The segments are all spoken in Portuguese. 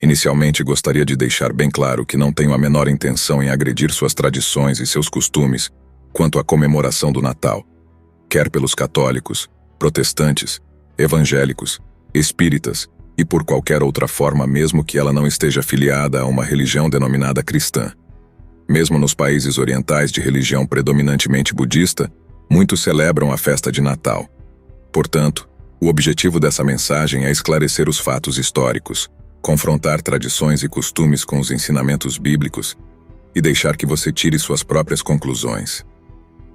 Inicialmente, gostaria de deixar bem claro que não tenho a menor intenção em agredir suas tradições e seus costumes quanto à comemoração do Natal, quer pelos católicos, protestantes, evangélicos, espíritas e por qualquer outra forma, mesmo que ela não esteja afiliada a uma religião denominada cristã. Mesmo nos países orientais de religião predominantemente budista, muitos celebram a festa de Natal. Portanto, o objetivo dessa mensagem é esclarecer os fatos históricos, confrontar tradições e costumes com os ensinamentos bíblicos e deixar que você tire suas próprias conclusões.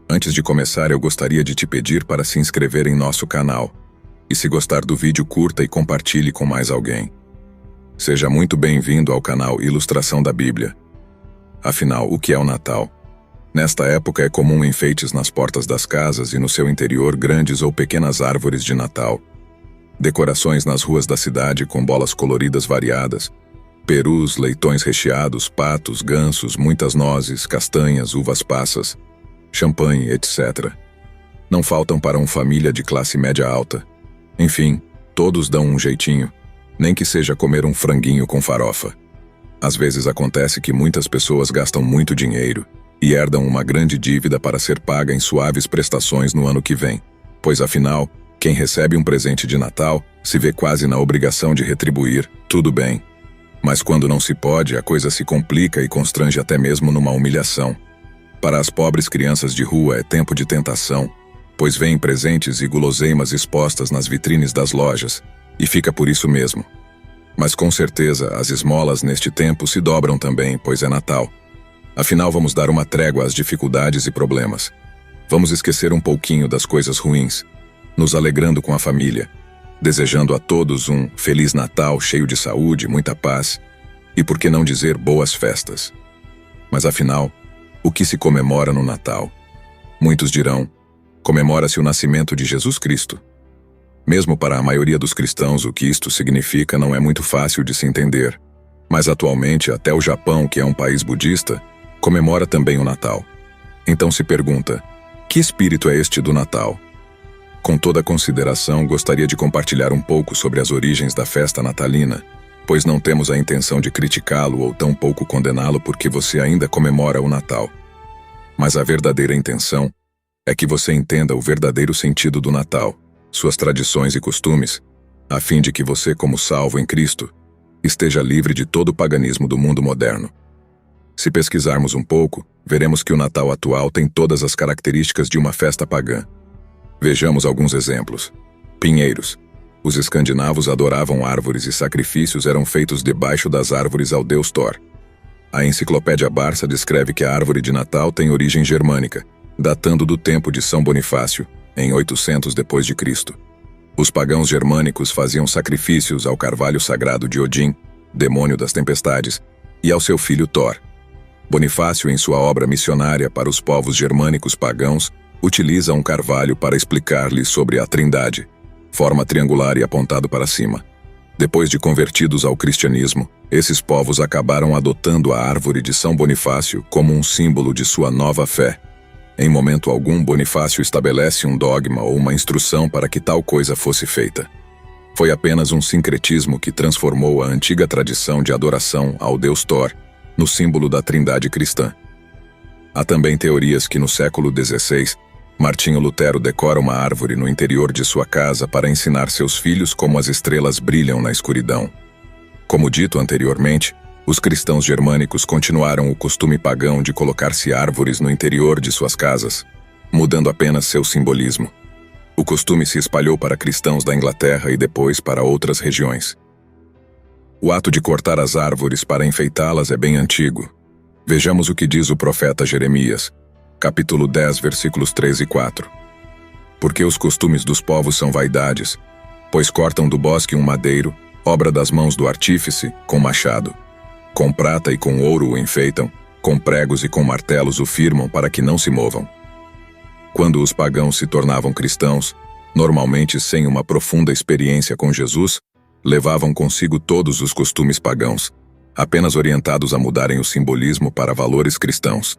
Antes de começar, eu gostaria de te pedir para se inscrever em nosso canal. E se gostar do vídeo, curta e compartilhe com mais alguém. Seja muito bem-vindo ao canal Ilustração da Bíblia. Afinal, o que é o Natal? Nesta época é comum enfeites nas portas das casas e no seu interior grandes ou pequenas árvores de Natal. Decorações nas ruas da cidade com bolas coloridas variadas, perus, leitões recheados, patos, gansos, muitas nozes, castanhas, uvas passas, champanhe, etc. Não faltam para uma família de classe média alta. Enfim, todos dão um jeitinho, nem que seja comer um franguinho com farofa. Às vezes acontece que muitas pessoas gastam muito dinheiro e herdam uma grande dívida para ser paga em suaves prestações no ano que vem, pois afinal, quem recebe um presente de Natal se vê quase na obrigação de retribuir, tudo bem. Mas quando não se pode, a coisa se complica e constrange até mesmo numa humilhação. Para as pobres crianças de rua é tempo de tentação, pois vêem presentes e guloseimas expostas nas vitrines das lojas, e fica por isso mesmo. Mas com certeza as esmolas neste tempo se dobram também, pois é Natal. Afinal, vamos dar uma trégua às dificuldades e problemas. Vamos esquecer um pouquinho das coisas ruins, nos alegrando com a família, desejando a todos um Feliz Natal cheio de saúde, muita paz e, por que não dizer, boas festas. Mas afinal, o que se comemora no Natal? Muitos dirão, comemora-se o nascimento de Jesus Cristo. Mesmo para a maioria dos cristãos, o que isto significa não é muito fácil de se entender. Mas atualmente, até o Japão, que é um país budista, comemora também o Natal. Então se pergunta, que espírito é este do Natal? Com toda a consideração, gostaria de compartilhar um pouco sobre as origens da festa natalina, pois não temos a intenção de criticá-lo ou tampouco condená-lo porque você ainda comemora o Natal. Mas a verdadeira intenção é que você entenda o verdadeiro sentido do Natal, suas tradições e costumes, a fim de que você, como salvo em Cristo, esteja livre de todo o paganismo do mundo moderno. Se pesquisarmos um pouco, veremos que o Natal atual tem todas as características de uma festa pagã. Vejamos alguns exemplos. Pinheiros. Os escandinavos adoravam árvores e sacrifícios eram feitos debaixo das árvores ao deus Thor. A enciclopédia Barça descreve que a árvore de Natal tem origem germânica, datando do tempo de São Bonifácio, em 800 d.C. Os pagãos germânicos faziam sacrifícios ao carvalho sagrado de Odin, demônio das tempestades, e ao seu filho Thor. Bonifácio, em sua obra missionária para os povos germânicos pagãos, utiliza um carvalho para explicar-lhes sobre a Trindade, forma triangular e apontado para cima. Depois de convertidos ao cristianismo, esses povos acabaram adotando a árvore de São Bonifácio como um símbolo de sua nova fé. Em momento algum, Bonifácio estabelece um dogma ou uma instrução para que tal coisa fosse feita. Foi apenas um sincretismo que transformou a antiga tradição de adoração ao deus Thor no símbolo da Trindade cristã. Há também teorias que no século XVI, Martinho Lutero decora uma árvore no interior de sua casa para ensinar seus filhos como as estrelas brilham na escuridão. Como dito anteriormente, os cristãos germânicos continuaram o costume pagão de colocar-se árvores no interior de suas casas, mudando apenas seu simbolismo. O costume se espalhou para cristãos da Inglaterra e depois para outras regiões. O ato de cortar as árvores para enfeitá-las é bem antigo. Vejamos o que diz o profeta Jeremias, capítulo 10, versículos 3 e 4. Porque os costumes dos povos são vaidades, pois cortam do bosque um madeiro, obra das mãos do artífice, com machado. Com prata e com ouro o enfeitam, com pregos e com martelos o firmam para que não se movam. Quando os pagãos se tornavam cristãos, normalmente sem uma profunda experiência com Jesus, levavam consigo todos os costumes pagãos, apenas orientados a mudarem o simbolismo para valores cristãos.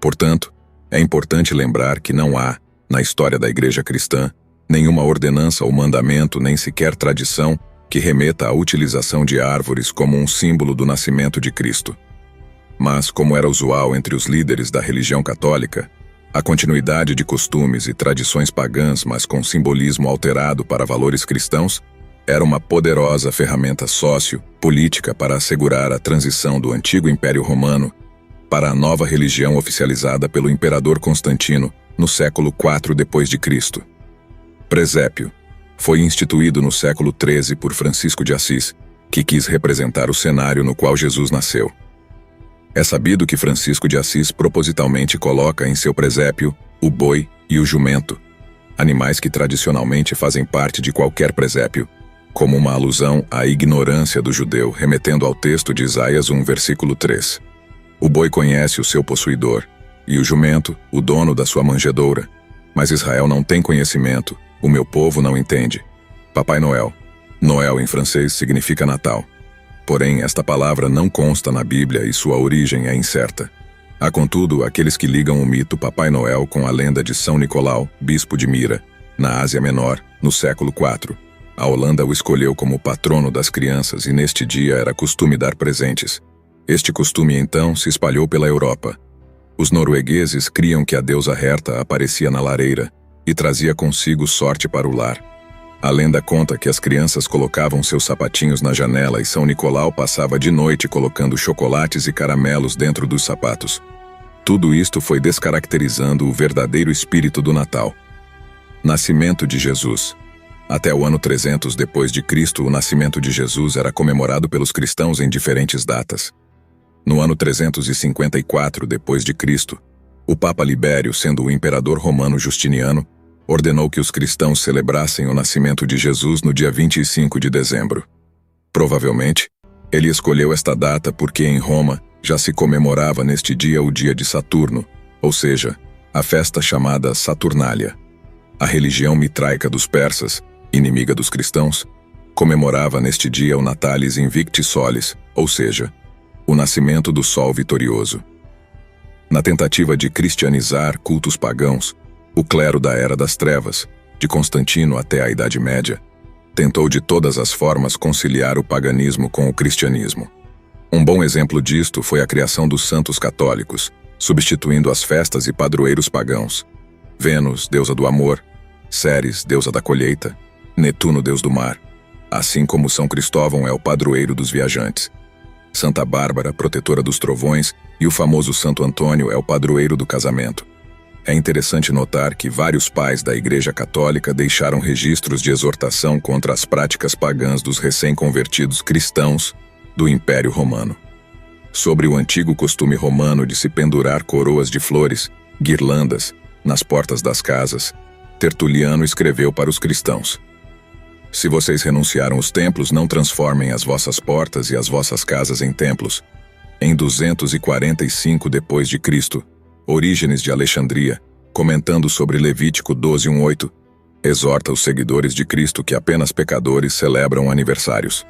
Portanto, é importante lembrar que não há, na história da Igreja cristã, nenhuma ordenança ou mandamento, nem sequer tradição, que remeta à utilização de árvores como um símbolo do nascimento de Cristo. Mas, como era usual entre os líderes da religião católica, a continuidade de costumes e tradições pagãs, mas com simbolismo alterado para valores cristãos, era uma poderosa ferramenta sócio-política para assegurar a transição do antigo Império Romano para a nova religião oficializada pelo imperador Constantino no século IV d.C. Presépio foi instituído no século XIII por Francisco de Assis, que quis representar o cenário no qual Jesus nasceu. É sabido que Francisco de Assis propositalmente coloca em seu presépio o boi e o jumento, animais que tradicionalmente fazem parte de qualquer presépio, como uma alusão à ignorância do judeu, remetendo ao texto de Isaías 1, versículo 3. O boi conhece o seu possuidor, e o jumento, o dono da sua manjedoura. Mas Israel não tem conhecimento, o meu povo não entende. Papai Noel. Noel em francês significa Natal. Porém, esta palavra não consta na Bíblia e sua origem é incerta. Há, contudo, aqueles que ligam o mito Papai Noel com a lenda de São Nicolau, bispo de Mira, na Ásia Menor, no século IV. A Holanda o escolheu como patrono das crianças e neste dia era costume dar presentes. Este costume, então, se espalhou pela Europa. Os noruegueses criam que a deusa Herta aparecia na lareira e trazia consigo sorte para o lar. A lenda conta que as crianças colocavam seus sapatinhos na janela e São Nicolau passava de noite colocando chocolates e caramelos dentro dos sapatos. Tudo isto foi descaracterizando o verdadeiro espírito do Natal. Nascimento de Jesus. Até o ano 300 d.C., o nascimento de Jesus era comemorado pelos cristãos em diferentes datas. No ano 354 d.C., o Papa Libério, sendo o imperador romano Justiniano, ordenou que os cristãos celebrassem o nascimento de Jesus no dia 25 de dezembro. Provavelmente, ele escolheu esta data porque em Roma já se comemorava neste dia o dia de Saturno, ou seja, a festa chamada Saturnália. A religião mitraica dos persas, inimiga dos cristãos, comemorava neste dia o Natalis Invicti Solis, ou seja, o nascimento do Sol vitorioso. Na tentativa de cristianizar cultos pagãos, o clero da Era das Trevas, de Constantino até a Idade Média, tentou de todas as formas conciliar o paganismo com o cristianismo. Um bom exemplo disto foi a criação dos santos católicos, substituindo as festas e padroeiros pagãos. Vênus, deusa do amor, Ceres, deusa da colheita, Netuno, deus do mar, assim como São Cristóvão é o padroeiro dos viajantes. Santa Bárbara, protetora dos trovões, e o famoso Santo Antônio é o padroeiro do casamento. É interessante notar que vários pais da Igreja Católica deixaram registros de exortação contra as práticas pagãs dos recém-convertidos cristãos do Império Romano. Sobre o antigo costume romano de se pendurar coroas de flores, guirlandas, nas portas das casas, Tertuliano escreveu para os cristãos: Se vocês renunciaram os templos, não transformem as vossas portas e as vossas casas em templos. Em 245 d.C., Orígenes de Alexandria, comentando sobre Levítico 12:1-8, exorta os seguidores de Cristo que apenas pecadores celebram aniversários.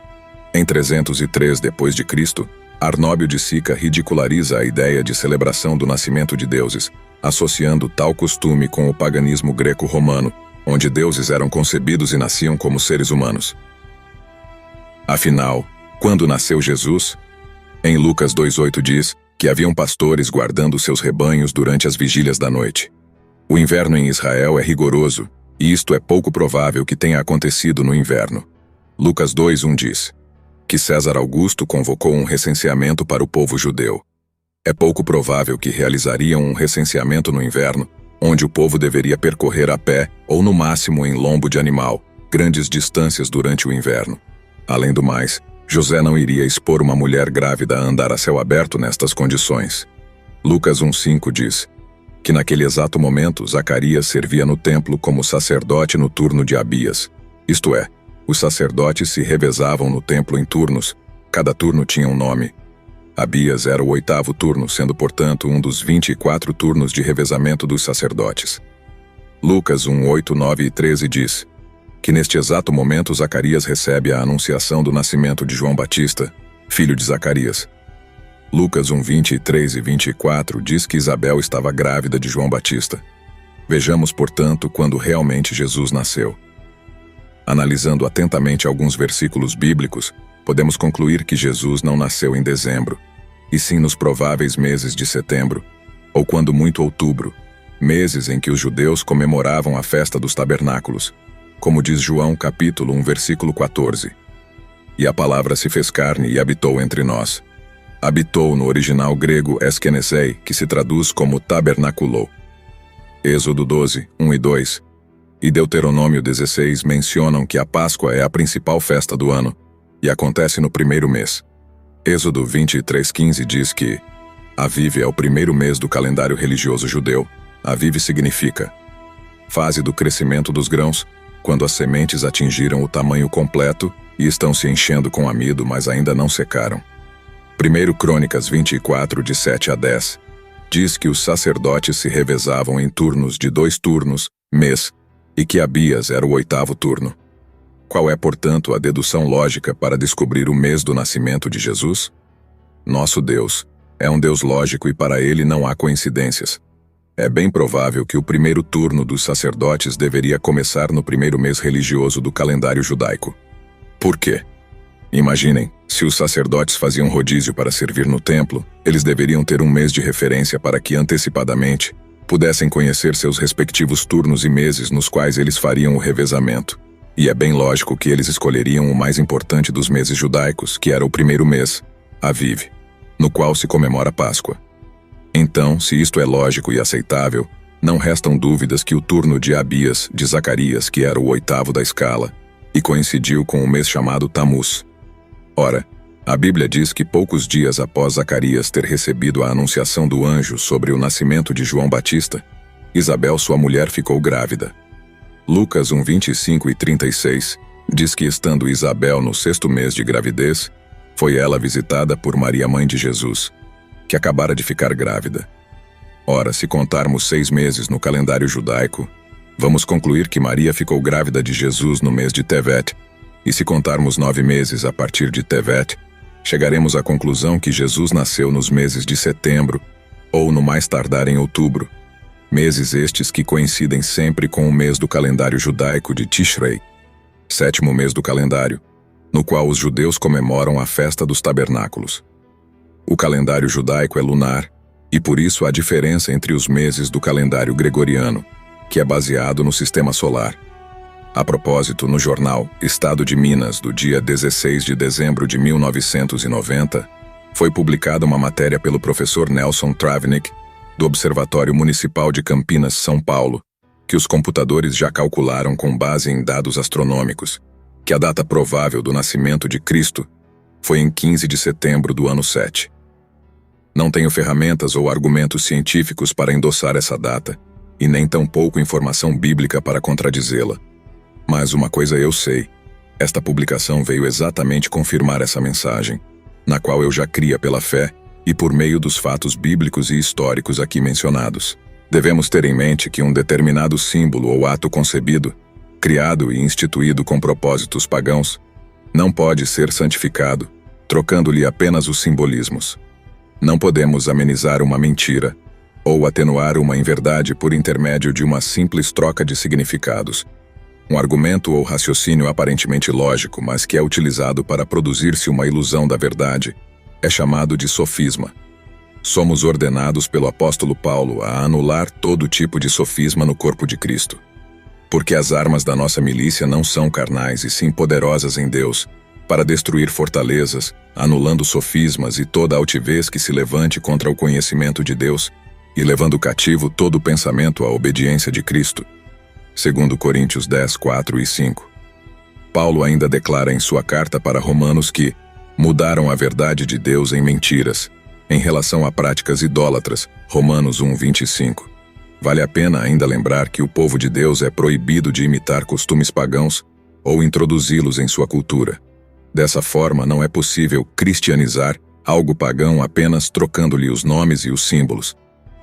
Em 303 d.C., Arnóbio de Sica ridiculariza a ideia de celebração do nascimento de deuses, associando tal costume com o paganismo greco-romano, onde deuses eram concebidos e nasciam como seres humanos. Afinal, quando nasceu Jesus? Em Lucas 2:8 diz que haviam pastores guardando seus rebanhos durante as vigílias da noite. O inverno em Israel é rigoroso, e isto é pouco provável que tenha acontecido no inverno. Lucas 2:1 diz que César Augusto convocou um recenseamento para o povo judeu. É pouco provável que realizariam um recenseamento no inverno, onde o povo deveria percorrer a pé ou no máximo em lombo de animal, grandes distâncias durante o inverno. Além do mais, José não iria expor uma mulher grávida a andar a céu aberto nestas condições. Lucas 1:5 diz que naquele exato momento Zacarias servia no templo como sacerdote no turno de Abias. Isto é, os sacerdotes se revezavam no templo em turnos, cada turno tinha um nome. Abias era o 8º turno, sendo portanto um dos 24 turnos de revezamento dos sacerdotes. Lucas 1:8, 9 e 13 diz que neste exato momento Zacarias recebe a anunciação do nascimento de João Batista, filho de Zacarias. Lucas 1:23 e 24 diz que Isabel estava grávida de João Batista. Vejamos, portanto, quando realmente Jesus nasceu. Analisando atentamente alguns versículos bíblicos, podemos concluir que Jesus não nasceu em dezembro, e sim nos prováveis meses de setembro, ou quando muito outubro, meses em que os judeus comemoravam a festa dos tabernáculos, como diz João capítulo 1, versículo 14. E a palavra se fez carne e habitou entre nós. Habitou no original grego eskenesei, que se traduz como tabernaculou. Êxodo 12, 1 e 2 e Deuteronômio 16 mencionam que a Páscoa é a principal festa do ano e acontece no primeiro mês. Êxodo 23:15 diz que Aviv é o primeiro mês do calendário religioso judeu. Aviv significa fase do crescimento dos grãos, quando as sementes atingiram o tamanho completo e estão se enchendo com amido, mas ainda não secaram. 1 Crônicas 24, de 7 a 10, diz que os sacerdotes se revezavam em turnos de 2 turnos, mês, e que Abias era o 8º turno. Qual é, portanto, a dedução lógica para descobrir o mês do nascimento de Jesus? Nosso Deus é um Deus lógico e para ele não há coincidências. É bem provável que o primeiro turno dos sacerdotes deveria começar no primeiro mês religioso do calendário judaico. Por quê? Imaginem, se os sacerdotes faziam rodízio para servir no templo, eles deveriam ter um mês de referência para que antecipadamente pudessem conhecer seus respectivos turnos e meses nos quais eles fariam o revezamento. E é bem lógico que eles escolheriam o mais importante dos meses judaicos, que era o primeiro mês, Aviv, no qual se comemora a Páscoa. Então, se isto é lógico e aceitável, não restam dúvidas que o turno de Abias, de Zacarias, que era o 8º da escala, e coincidiu com o mês chamado Tamuz. Ora, a Bíblia diz que poucos dias após Zacarias ter recebido a anunciação do anjo sobre o nascimento de João Batista, Isabel, sua mulher, ficou grávida. Lucas 1, 25 e 36 diz que, estando Isabel no 6º mês de gravidez, foi ela visitada por Maria, mãe de Jesus, que acabara de ficar grávida. Ora, se contarmos 6 meses no calendário judaico, vamos concluir que Maria ficou grávida de Jesus no mês de Tevet, e se contarmos 9 meses a partir de Tevet, chegaremos à conclusão que Jesus nasceu nos meses de setembro, ou no mais tardar em outubro, meses estes que coincidem sempre com o mês do calendário judaico de Tishrei, 7º mês do calendário, no qual os judeus comemoram a festa dos tabernáculos. O calendário judaico é lunar, e por isso há diferença entre os meses do calendário gregoriano, que é baseado no sistema solar. A propósito, no jornal Estado de Minas, do dia 16 de dezembro de 1990, foi publicada uma matéria pelo professor Nelson Travnik, do Observatório Municipal de Campinas, São Paulo, que os computadores já calcularam com base em dados astronômicos, que a data provável do nascimento de Cristo foi em 15 de setembro do ano 7. Não tenho ferramentas ou argumentos científicos para endossar essa data, e nem tampouco informação bíblica para contradizê-la. Mas uma coisa eu sei, esta publicação veio exatamente confirmar essa mensagem, na qual eu já cria pela fé e por meio dos fatos bíblicos e históricos aqui mencionados. Devemos ter em mente que um determinado símbolo ou ato concebido, criado e instituído com propósitos pagãos, não pode ser santificado, trocando-lhe apenas os simbolismos. Não podemos amenizar uma mentira, ou atenuar uma inverdade por intermédio de uma simples troca de significados. Um argumento ou raciocínio aparentemente lógico, mas que é utilizado para produzir-se uma ilusão da verdade, é chamado de sofisma. Somos ordenados pelo apóstolo Paulo a anular todo tipo de sofisma no corpo de Cristo. Porque as armas da nossa milícia não são carnais e sim poderosas em Deus, para destruir fortalezas, anulando sofismas e toda altivez que se levante contra o conhecimento de Deus, e levando cativo todo o pensamento à obediência de Cristo. 2 Coríntios 10, 4 e 5. Paulo ainda declara em sua carta para Romanos que mudaram a verdade de Deus em mentiras, em relação a práticas idólatras, Romanos 1, 25. Vale a pena ainda lembrar que o povo de Deus é proibido de imitar costumes pagãos ou introduzi-los em sua cultura. Dessa forma, não é possível cristianizar algo pagão apenas trocando-lhe os nomes e os símbolos.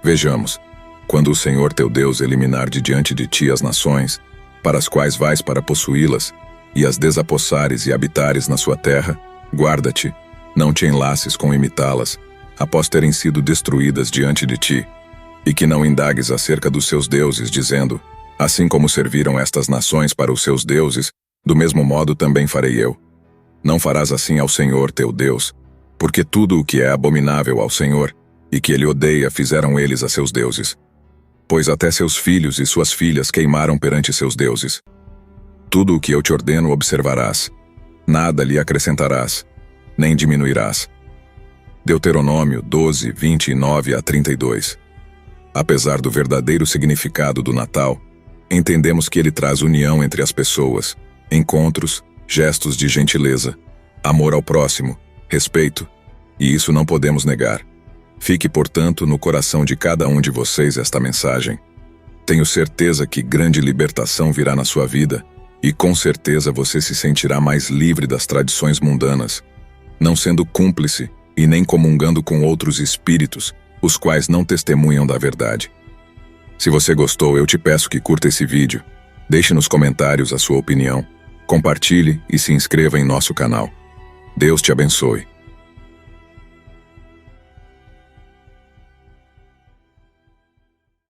Vejamos, quando o Senhor teu Deus eliminar de diante de ti as nações, para as quais vais para possuí-las, e as desapossares e habitares na sua terra, guarda-te, não te enlaces com imitá-las, após terem sido destruídas diante de ti, e que não indagues acerca dos seus deuses, dizendo, assim como serviram estas nações para os seus deuses, Do mesmo modo também farei eu. Não farás assim ao Senhor teu Deus, porque tudo o que é abominável ao Senhor, e que ele odeia, fizeram eles a seus deuses. Pois até seus filhos e suas filhas queimaram perante seus deuses. Tudo o que eu te ordeno observarás, nada lhe acrescentarás, nem diminuirás. Deuteronômio 12, 29 a 32. Apesar do verdadeiro significado do Natal, entendemos que ele traz união entre as pessoas, encontros, gestos de gentileza, amor ao próximo, respeito, e isso não podemos negar. Fique, portanto, no coração de cada um de vocês esta mensagem. Tenho certeza que grande libertação virá na sua vida, e com certeza você se sentirá mais livre das tradições mundanas, não sendo cúmplice e nem comungando com outros espíritos, os quais não testemunham da verdade. Se você gostou, eu te peço que curta esse vídeo, deixe nos comentários a sua opinião, compartilhe e se inscreva em nosso canal. Deus te abençoe.